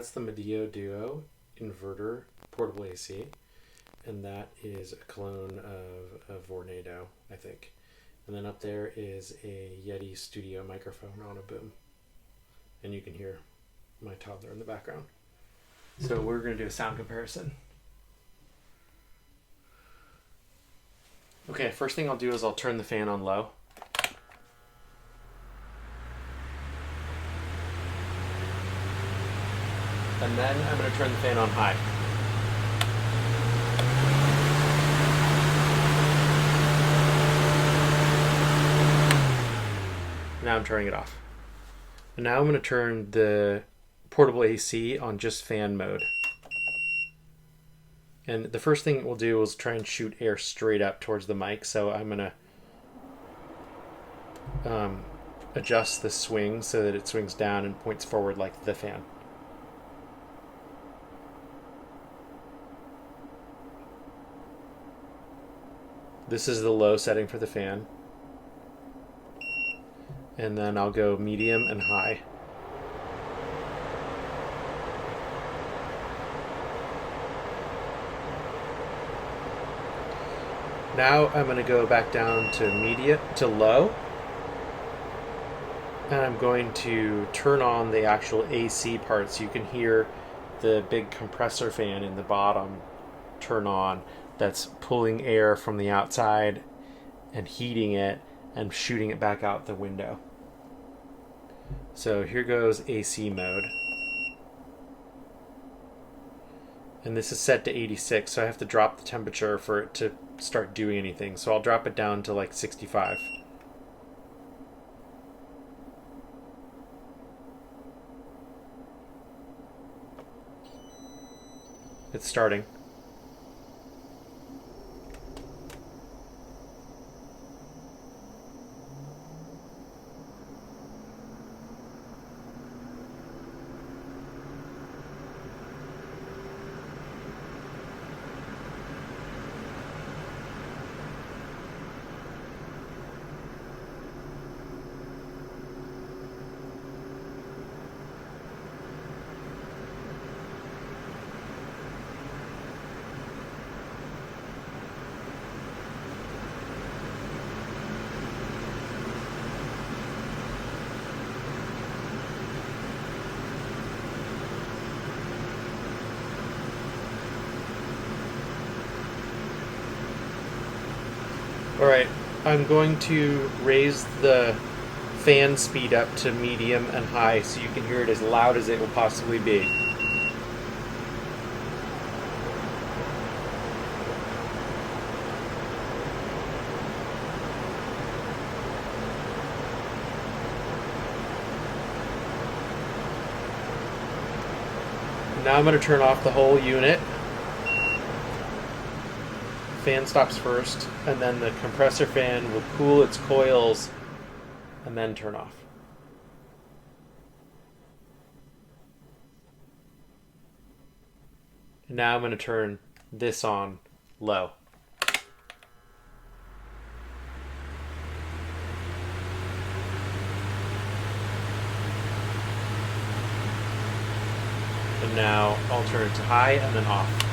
That's the Midea Duo Inverter portable AC, and that is a clone of Vornado, I think. And then up there is a Yeti Studio microphone on a boom, and you can hear my toddler in the background. So we're going to do a sound comparison. Okay, first thing I'll do is I'll turn the fan on low. And then I'm going to turn the fan on high. Now I'm turning it off. And now I'm going to turn the portable AC on just fan mode. And the first thing we'll do is try and shoot air straight up towards the mic. So I'm going to adjust the swing so that it swings down and points forward like the fan. This is the low setting for the fan. And then I'll go medium and high. Now I'm going to go back down to low. And I'm going to turn on the actual AC part so you can hear the big compressor fan in the bottom turn on. That's pulling air from the outside and heating it and shooting it back out the window. So here goes AC mode. And this is set to 86, so I have to drop the temperature for it to start doing anything. So I'll drop it down to like 65. It's starting. Alright, I'm going to raise the fan speed up to medium and high so you can hear it as loud as it will possibly be. Now I'm going to turn off the whole unit. Fan stops first, and then the compressor fan will cool its coils and then turn off. And now I'm going to turn this on low. And now I'll turn it to high and then off.